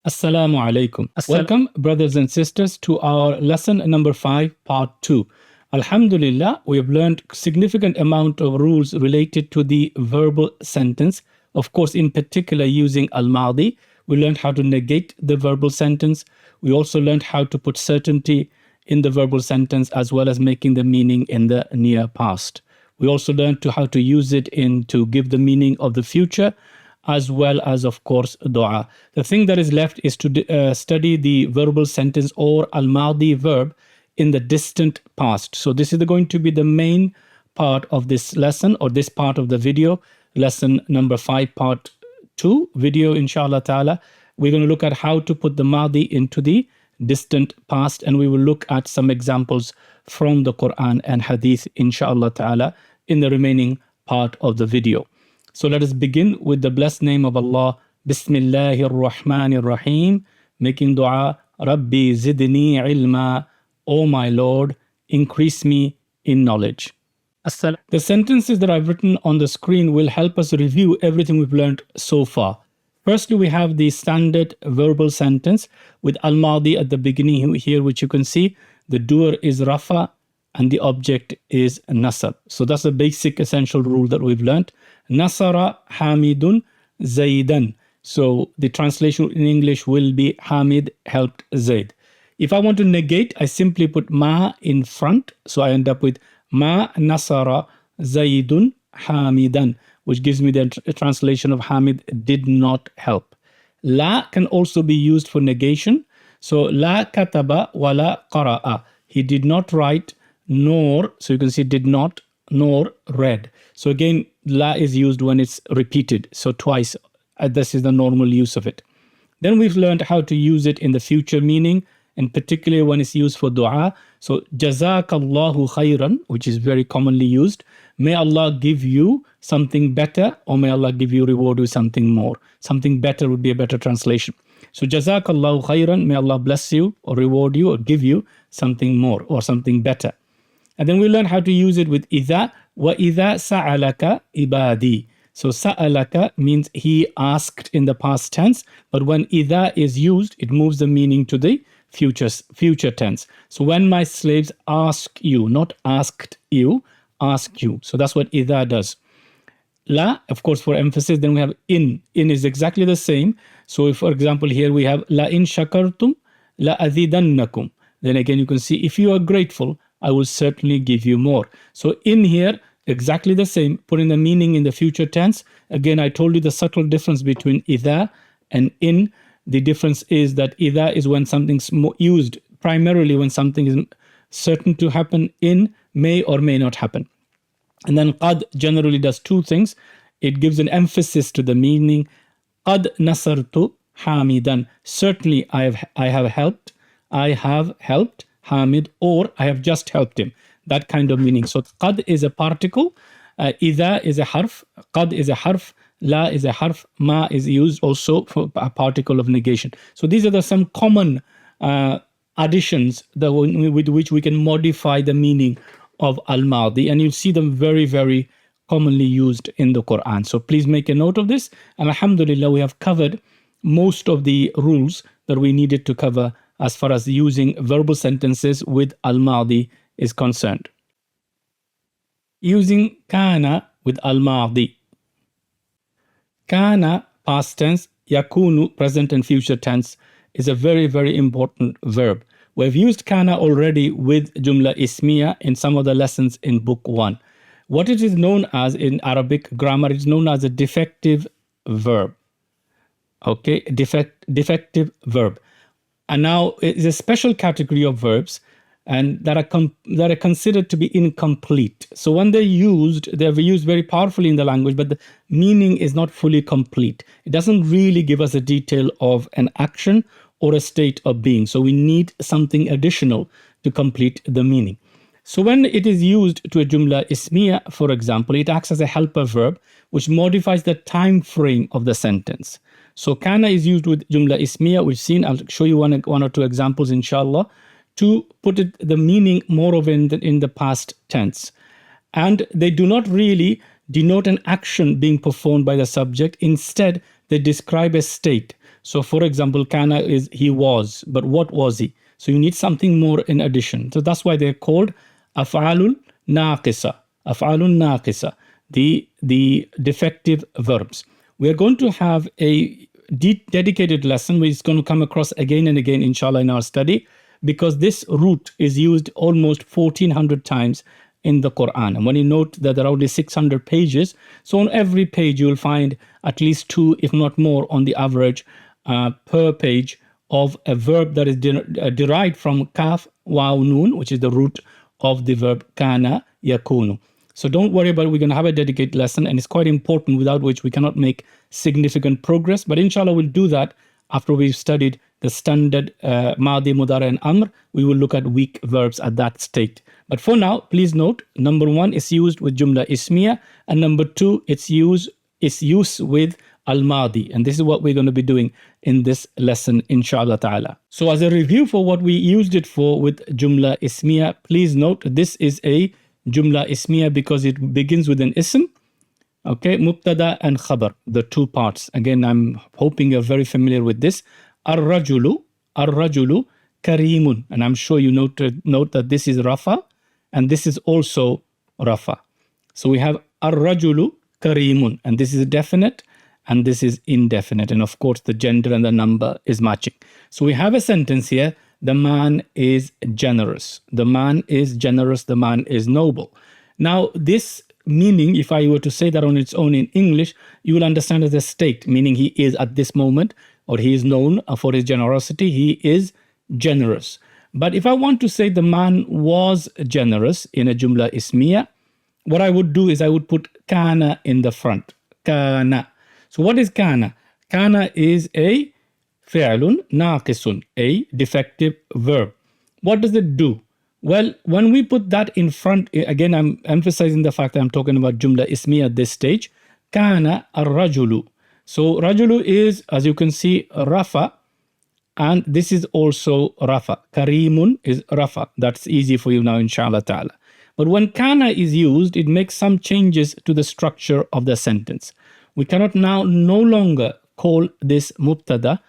Assalamu alaikum. Welcome, brothers and sisters, to our lesson number 5, part 2. Alhamdulillah, we have learned significant amount of rules related to the verbal sentence. Of course, in particular, using al-madi, we learned how to negate the verbal sentence. We also learned how to put certainty in the verbal sentence, as well as making the meaning in the near past. We also learned how to use it to give the meaning of the future, as well as, of course, dua. The thing that is left is to study the verbal sentence or al-madi verb in the distant past. So this is going to be the main part of this lesson, or this part of the video, lesson number 5, part 2 video, inshallah ta'ala. We're going to look at how to put the Maadi into the distant past, and we will look at some examples from the Qur'an and Hadith, inshallah ta'ala, in the remaining part of the video. So let us begin with the blessed name of Allah. Bismillahir Rahmanir Rahim. Making dua. Rabbi zidni ilma. O my Lord, increase me in knowledge. The sentences that I've written on the screen will help us review everything we've learned so far. Firstly, we have the standard verbal sentence with al-madi at the beginning here, which you can see. The doer is Rafa and the object is Nasab. So that's the basic essential rule that we've learned. Nasara Hamidun Zaidan. So the translation in English will be Hamid helped Zaid. If I want to negate, I simply put ma in front. So I end up with ma nasara Zaidun Hamidan, which gives me the translation of Hamid did not help. La can also be used for negation. So la kataba wala qara'a. He did not write, nor, so you can see did not, nor read. So again, la is used when it's repeated. So twice, this is the normal use of it. Then we've learned how to use it in the future meaning, and particularly when it's used for dua. So jazakallahu khairan, which is very commonly used. May Allah give you something better, or may Allah give you reward with something more. Something better would be a better translation. So jazakallahu khairan, may Allah bless you or reward you or give you something more or something better. And then we learn how to use it with idha. Wa idha sa'alaka ibadi. So sa'alaka means he asked in the past tense, but when idha is used, it moves the meaning to the future tense. So when my slaves ask you, not asked you, ask you. So that's what idha does. La, of course, for emphasis. Then we have in. In is exactly the same. So if, for example, here we have la in shakartum la azidannakum. Then again, you can see if you are grateful, I will certainly give you more. So in here, exactly the same, putting the meaning in the future tense. Again, I told you the subtle difference between idha and in. The difference is that idha is when something's used primarily when something is certain to happen, in may or may not happen. And then qad generally does two things. It gives an emphasis to the meaning. Qad nasartu hamidan. Certainly I have helped Hamid, or I have just helped him. That kind of meaning. So qad is a particle, idha is a harf, qad is a harf, la is a harf, ma is used also for a particle of negation. So these are some common additions with which we can modify the meaning of al-madi, and you'll see them very, very commonly used in the Qur'an. So please make a note of this. And alhamdulillah, we have covered most of the rules that we needed to cover as far as using verbal sentences with al-madi is concerned. Using kana with al-madi. Kana, past tense, yakunu, present and future tense, is a very, very important verb. We've used kana already with jumla ismiya in some of the lessons in book 1. What it is known as in Arabic grammar is known as a defective verb. Okay, defective verb. And now it's a special category of verbs and that are considered to be incomplete. So when they're used very powerfully in the language, but the meaning is not fully complete. It doesn't really give us a detail of an action or a state of being. So we need something additional to complete the meaning. So when it is used to a jumla ismiya, for example, it acts as a helper verb, which modifies the time frame of the sentence. So kana is used with jumla ismiya. We've seen, I'll show you one or two examples, inshallah, to put the meaning more of in the past tense. And they do not really denote an action being performed by the subject. Instead, they describe a state. So for example, kana is he was, but what was he? So you need something more in addition. So that's why they're called af'alul naqisa. Af'alul naqisa, the defective verbs. We are going to have a dedicated lesson which is going to come across again and again, inshallah, in our study, because this root is used almost 1400 times in the Qur'an. And when you note that there are only 600 pages, so on every page you will find at least 2, if not more, on the average per page of a verb that is derived from kaf, waw, noon, which is the root of the verb kana, yakunu. So don't worry about it. We're going to have a dedicated lesson, and it's quite important, without which we cannot make significant progress. But inshallah, we'll do that after we've studied the standard Maadi, Mudara, and Amr. We will look at weak verbs at that state. But for now, please note, number 1 is used with Jumla Ismiya, and number 2, its use with al-madi. And this is what we're going to be doing in this lesson, inshallah ta'ala. So as a review for what we used it for with Jumla Ismiya, please note this is a Jumla Ismiya because it begins with an ism. Okay, Mubtada and Khabar, the 2 parts. Again, I'm hoping you're very familiar with this. Ar-rajulu karimun. And I'm sure you note that this is Rafa and this is also Rafa. So we have Ar-rajulu karimun, and this is definite and this is indefinite. And of course, the gender and the number is matching. So we have a sentence here. The man is generous. The man is generous. The man is noble. Now, this meaning, if I were to say that on its own in English, you will understand as a state, meaning he is at this moment, or he is known for his generosity. He is generous. But if I want to say the man was generous in a Jumla Ismiya, what I would do is I would put Kana in the front. Kana. So what is Kana? Kana is a fi'lun naqisun, a defective verb. What does it do? Well, when we put that in front, again, I'm emphasizing the fact that I'm talking about Jumla Ismiya at this stage. Kana ar-rajulu. So rajulu is, as you can see, Rafa, and this is also Rafa. Karimun is Rafa. That's easy for you now, inshallah ta'ala. But when kana is used, it makes some changes to the structure of the sentence. We cannot now no longer call this mubtada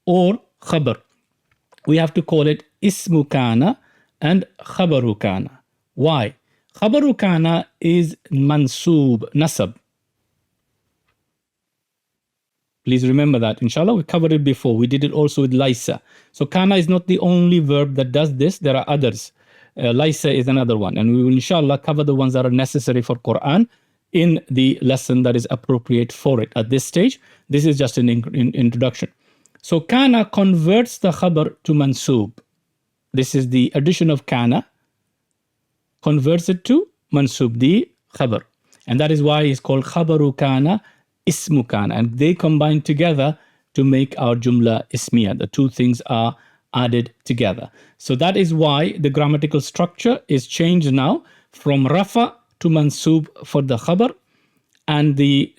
or khabar. We have to call it ismu kana and khabaru kana. Why? Khabaru kana is mansoob, nasab. Please remember that. Inshallah, we covered it before. We did it also with laisa. So kana is not the only verb that does this. There are others. Laisa is another one. And we will inshallah cover the ones that are necessary for Qur'an in the lesson that is appropriate for it. At this stage, this is just an introduction. So kana converts the khabar to mansoob. This is the addition of kana, converts it to mansoob, the khabar. And that is why it's called khabaru kana, ismu kana. And they combine together to make our Jumla Ismiya. The 2 things are added together. So that is why the grammatical structure is changed now from Rafa to mansoob for the khabar. And the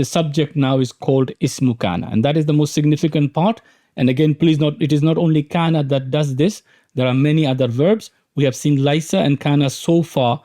subject now is called ismu kana. And that is the most significant part. And again, please note, it is not only kana that does this. There are many other verbs. We have seen laisa and kana so far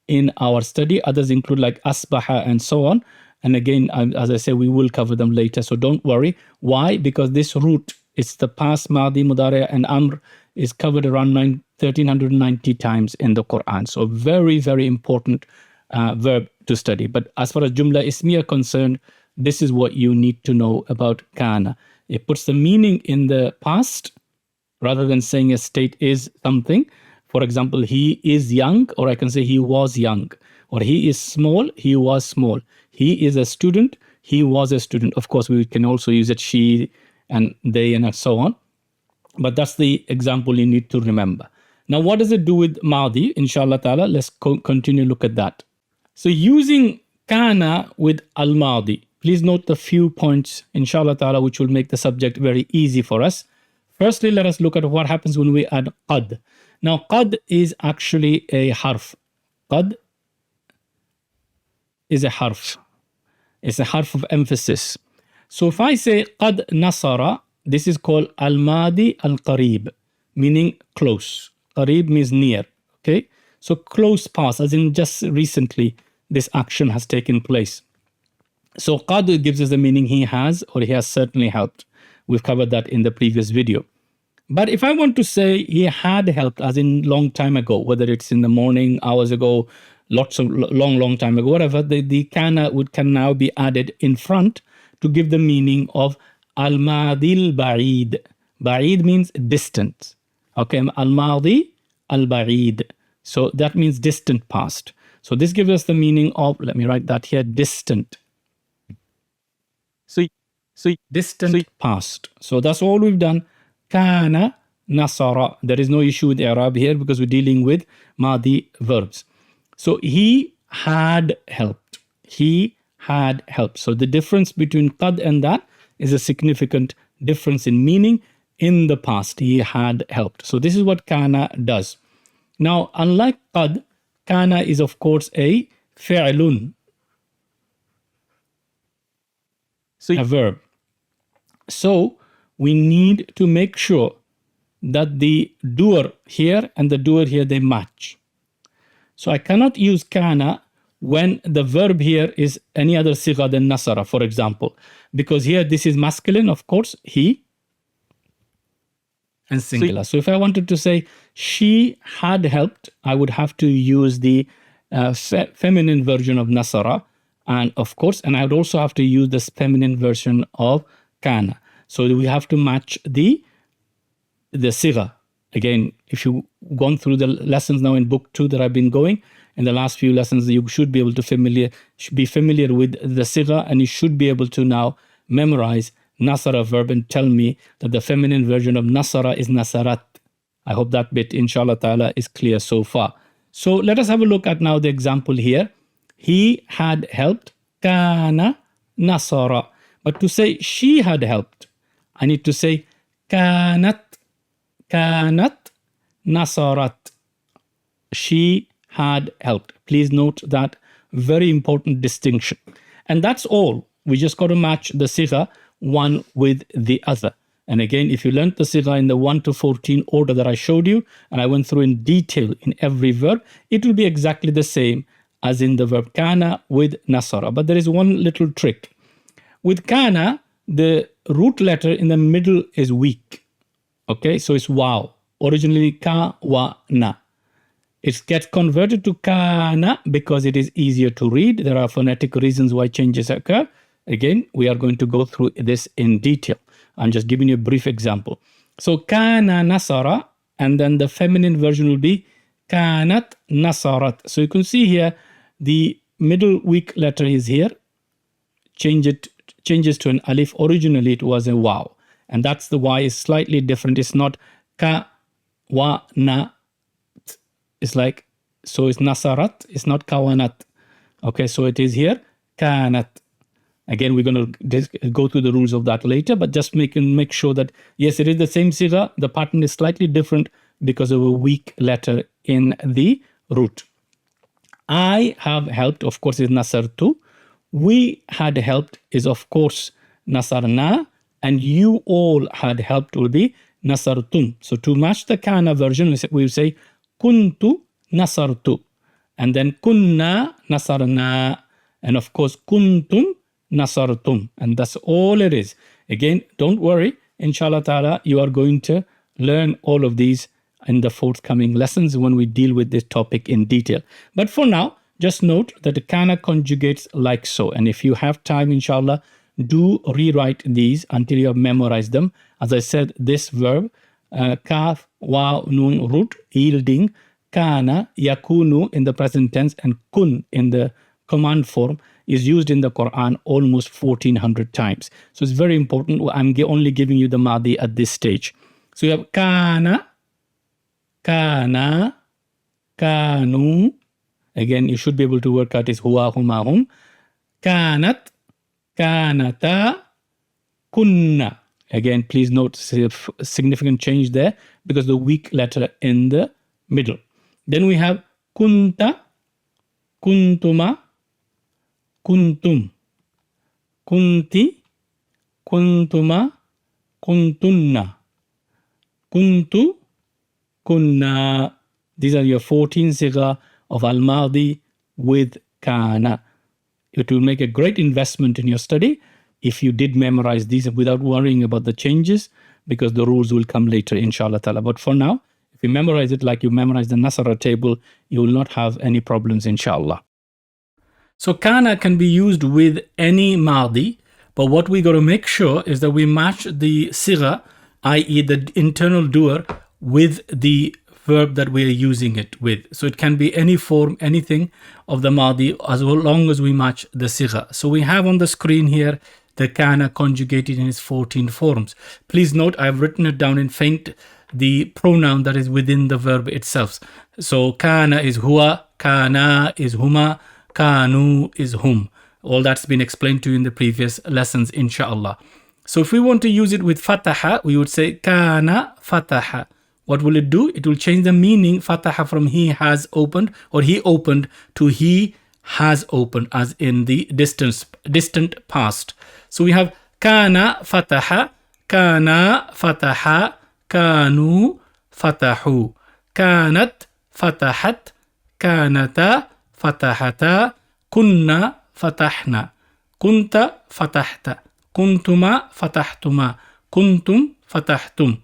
in our study. Others include like asbaha and so on. And again, as I say, we will cover them later. So don't worry. Why? Because this root, it's the past, Maadi, Mudara, and Amr, is covered around 1390 times in the Qur'an. So very, very important verb to study. But as far as Jumla Ismiya concerned, this is what you need to know about kana. It puts the meaning in the past rather than saying a state is something. For example, he is young, or I can say he was young. Or he is small, he was small. He is a student, he was a student. Of course, we can also use it she and they and so on. But that's the example you need to remember. Now, what does it do with Maadi? Inshallah ta'ala, let's continue look at that. So using kana with al-madi, please note the few points, inshallah ta'ala, which will make the subject very easy for us. Firstly, let us look at what happens when we add qad. Now, qad is actually a harf. Qad is a harf. It's a harf of emphasis. So if I say qad nasara, this is called al-madi al-qarib, meaning close. Qarib means near. Okay? So close past, as in just recently, this action has taken place. So qad gives us the meaning he has, or he has certainly helped. We've covered that in the previous video. But if I want to say he had helped, as in long time ago, whether it's in the morning, hours ago, lots of long time ago, whatever, the kana can now be added in front to give the meaning of al-madi al-ba'id. Ba'id means distant. Okay, al-madi al-ba'id. So that means distant past. So this gives us the meaning of, let me write that here, distant. So distant past. So that's all we've done. Kana nasara. There is no issue with i'rab here because we're dealing with Maadi verbs. So he had helped. He had helped. So the difference between qad and that is a significant difference in meaning in the past. He had helped. So this is what kana does. Now, unlike qad, kana is of course a fi'lun, a verb. So we need to make sure that the doer here and the doer here, they match. So I cannot use kana when the verb here is any other sighah than nasara, for example, because here this is masculine, of course, he, and singular. So if I wanted to say she had helped, I would have to use the feminine version of nasara, and of course, and I would also have to use this feminine version of kana. So we have to match the sighah. Again, if you've gone through the lessons now in book 2 that I've been going, in the last few lessons, you should be able to be familiar with the sighah, and you should be able to now memorize nasara verb and tell me that the feminine version of nasara is nasarat. I hope that bit, inshallah ta'ala, is clear so far. So let us have a look at now the example here. He had helped, kana nasara. But to say she had helped, I need to say kanat nasarat. She had helped. Please note that very important distinction. And that's all. We just got to match the sighah one with the other. And again, if you learned the sighah in the 1 to 14 order that I showed you, and I went through in detail in every verb, it will be exactly the same as in the verb kana with nasara. But there is one little trick. With kana, the root letter in the middle is weak. Okay, so it's waw. Originally ka, wa, na. It gets converted to kana because it is easier to read. There are phonetic reasons why changes occur. Again, we are going to go through this in detail. I'm just giving you a brief example. So kana nasara, and then the feminine version will be kanat nasarat. So you can see here, the middle weak letter is here. Changes to an alif. Originally, it was a waw. And that's the Y is slightly different. It's not ka, wa, na. It's like, so it's nasarat. It's not kawanat. Okay, so it is here kanat. Again, we're going to go through the rules of that later, but just make sure that, yes, it is the same sighah. The pattern is slightly different because of a weak letter in the root. I have helped, of course, is nasartu. We had helped is, of course, nasarna. And you all had helped will be nasartum. So to match the kana version, we will say kuntu nasartu. And then kunna nasarna. And of course, kuntum nasartum. And that's all it is. Again, don't worry. Inshallah ta'ala, you are going to learn all of these in the forthcoming lessons when we deal with this topic in detail. But for now, just note that the kana conjugates like so. And if you have time, inshallah, do rewrite these until you have memorized them. As I said, this verb, kaf, wa, nun, root, yielding, kana, yakunu in the present tense, and kun in the command form is used in the Qur'an almost 1400 times. So it's very important. I'm only giving you the Maadi at this stage. So you have kana, kana, kanu. Again, you should be able to work out is huwa, huma, hum. Kanat, kanata, kunna. Again, please note a significant change there because the weak letter in the middle. Then we have kunta, kuntuma, kuntum, kunti, kuntuma, kuntunna, kuntu, kunna. These are your 14 sighah of al-madi with kana. It will make a great investment in your study if you did memorize these without worrying about the changes, because the rules will come later, inshallah ta'ala. But for now, if you memorize it like you memorize the Nasara table, you will not have any problems, inshallah. So Kana can be used with any Maadi, but what we got to make sure is that we match the sighah, i.e. the internal doer, with the verb that we are using it with. So it can be any form, anything of the Maadi, as long as we match the sighah. So we have on the screen here the Kana conjugated in its 14 forms. Please note, I've written it down in faint, the pronoun that is within the verb itself. So Kana is huwa, Kana is huma, Kanu is hum. All that's been explained to you in the previous lessons, inshallah. So if we want to use it with fataha, we would say Kana fataha. What will it do? It will change the meaning fataha from he has opened or he opened to he has opened, as in the distant past. So we have Kana fataha, Kana fataha, Kanu fatahu, Kanat fatahat, Kanata fatahata, Kunna fatahna, Kunta fatahta, Kuntuma fatahtuma, Kuntum fatahtum,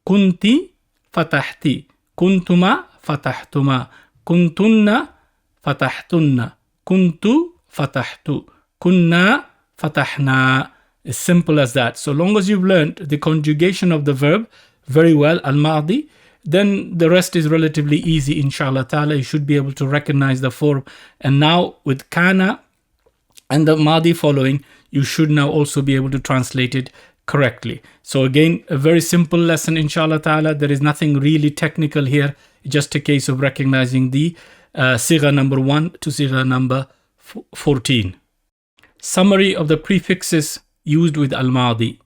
Kunti fatahti, Kuntuma fatahtuma, Kuntunna fatahtunna, Kuntu fatahtu, Kunna fatahna. As simple as that. So long as you've learned the conjugation of the verb very well, al-madi, then the rest is relatively easy, inshallah ta'ala. You should be able to recognize the form. And now with Kana and the Maadi following, you should now also be able to translate it correctly. So again, a very simple lesson, inshallah ta'ala. There is nothing really technical here. Just a case of recognizing the sighah number 1 to sighah number 14. Summary of the prefixes used with al-madi.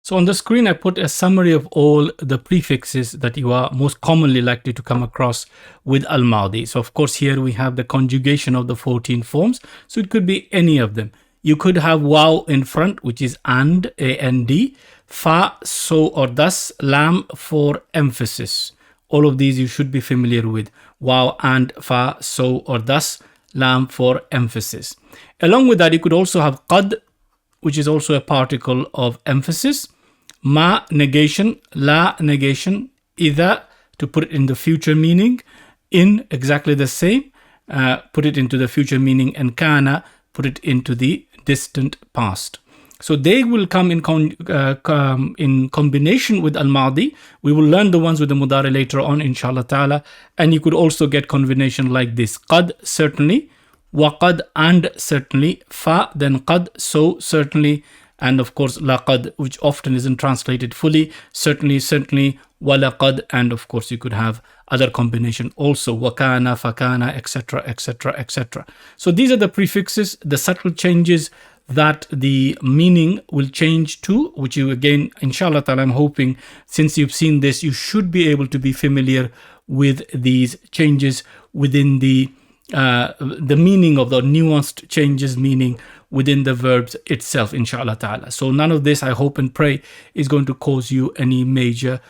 So on the screen, I put a summary of all the prefixes that you are most commonly likely to come across with al-madi. So of course, here we have the conjugation of the 14 forms. So it could be any of them. You could have waw in front, which is and, A-N-D, fa, so or thus, lam for emphasis. All of these you should be familiar with. Waw, and, fa, so or thus, lam for emphasis. Along with that, you could also have qad, which is also a particle of emphasis. Ma, negation. La, negation. Idha, to put it in the future meaning. In, exactly the same. Put it into the future meaning. And kana, put it into the distant past. So they will come in combination with al-madi. We will learn the ones with the mudari later on, inshallah ta'ala. And you could also get combination like this. Qad, certainly. Waqad, and certainly. Fa, then qad, so certainly. And of course, laqad, which often isn't translated fully. Certainly, certainly. Walaqad, and of course, you could have other combination also. Wakana, fakana, etc., etc., etc. So these are the prefixes, the subtle changes that the meaning will change to, which you again, inshallah ta'ala, I'm hoping since you've seen this, you should be able to be familiar with these changes within the meaning of the nuanced changes, meaning within the verbs itself, inshallah ta'ala. So none of this, I hope and pray, is going to cause you any major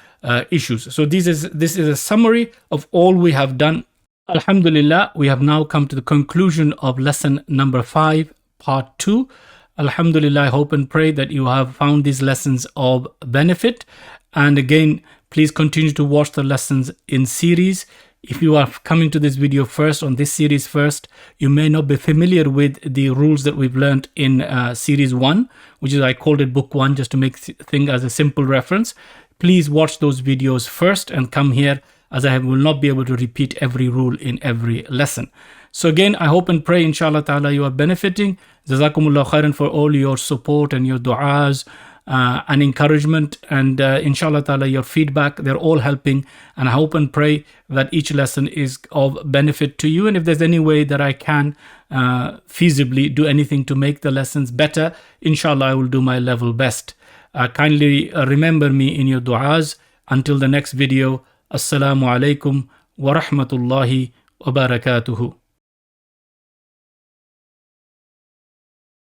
issues. So this is a summary of all we have done. Alhamdulillah, we have now come to the conclusion of lesson number 5, part 2. Alhamdulillah, I hope and pray that you have found these lessons of benefit. And again, please continue to watch the lessons in series. If you are coming to this video first, on this series first, you may not be familiar with the rules that we've learned in series 1, which is, I called it book 1, just to make things as a simple reference. Please watch those videos first and come here, as I will not be able to repeat every rule in every lesson. So again, I hope and pray, inshallah ta'ala, you are benefiting. Jazakumullah khairan for all your support and your du'as and encouragement, and inshallah ta'ala, your feedback. They're all helping, and I hope and pray that each lesson is of benefit to you. And if there's any way that I can feasibly do anything to make the lessons better, inshallah, I will do my level best. Kindly remember me in your du'as. Until the next video, assalamu alaikum wa rahmatullahi wa barakatuhu.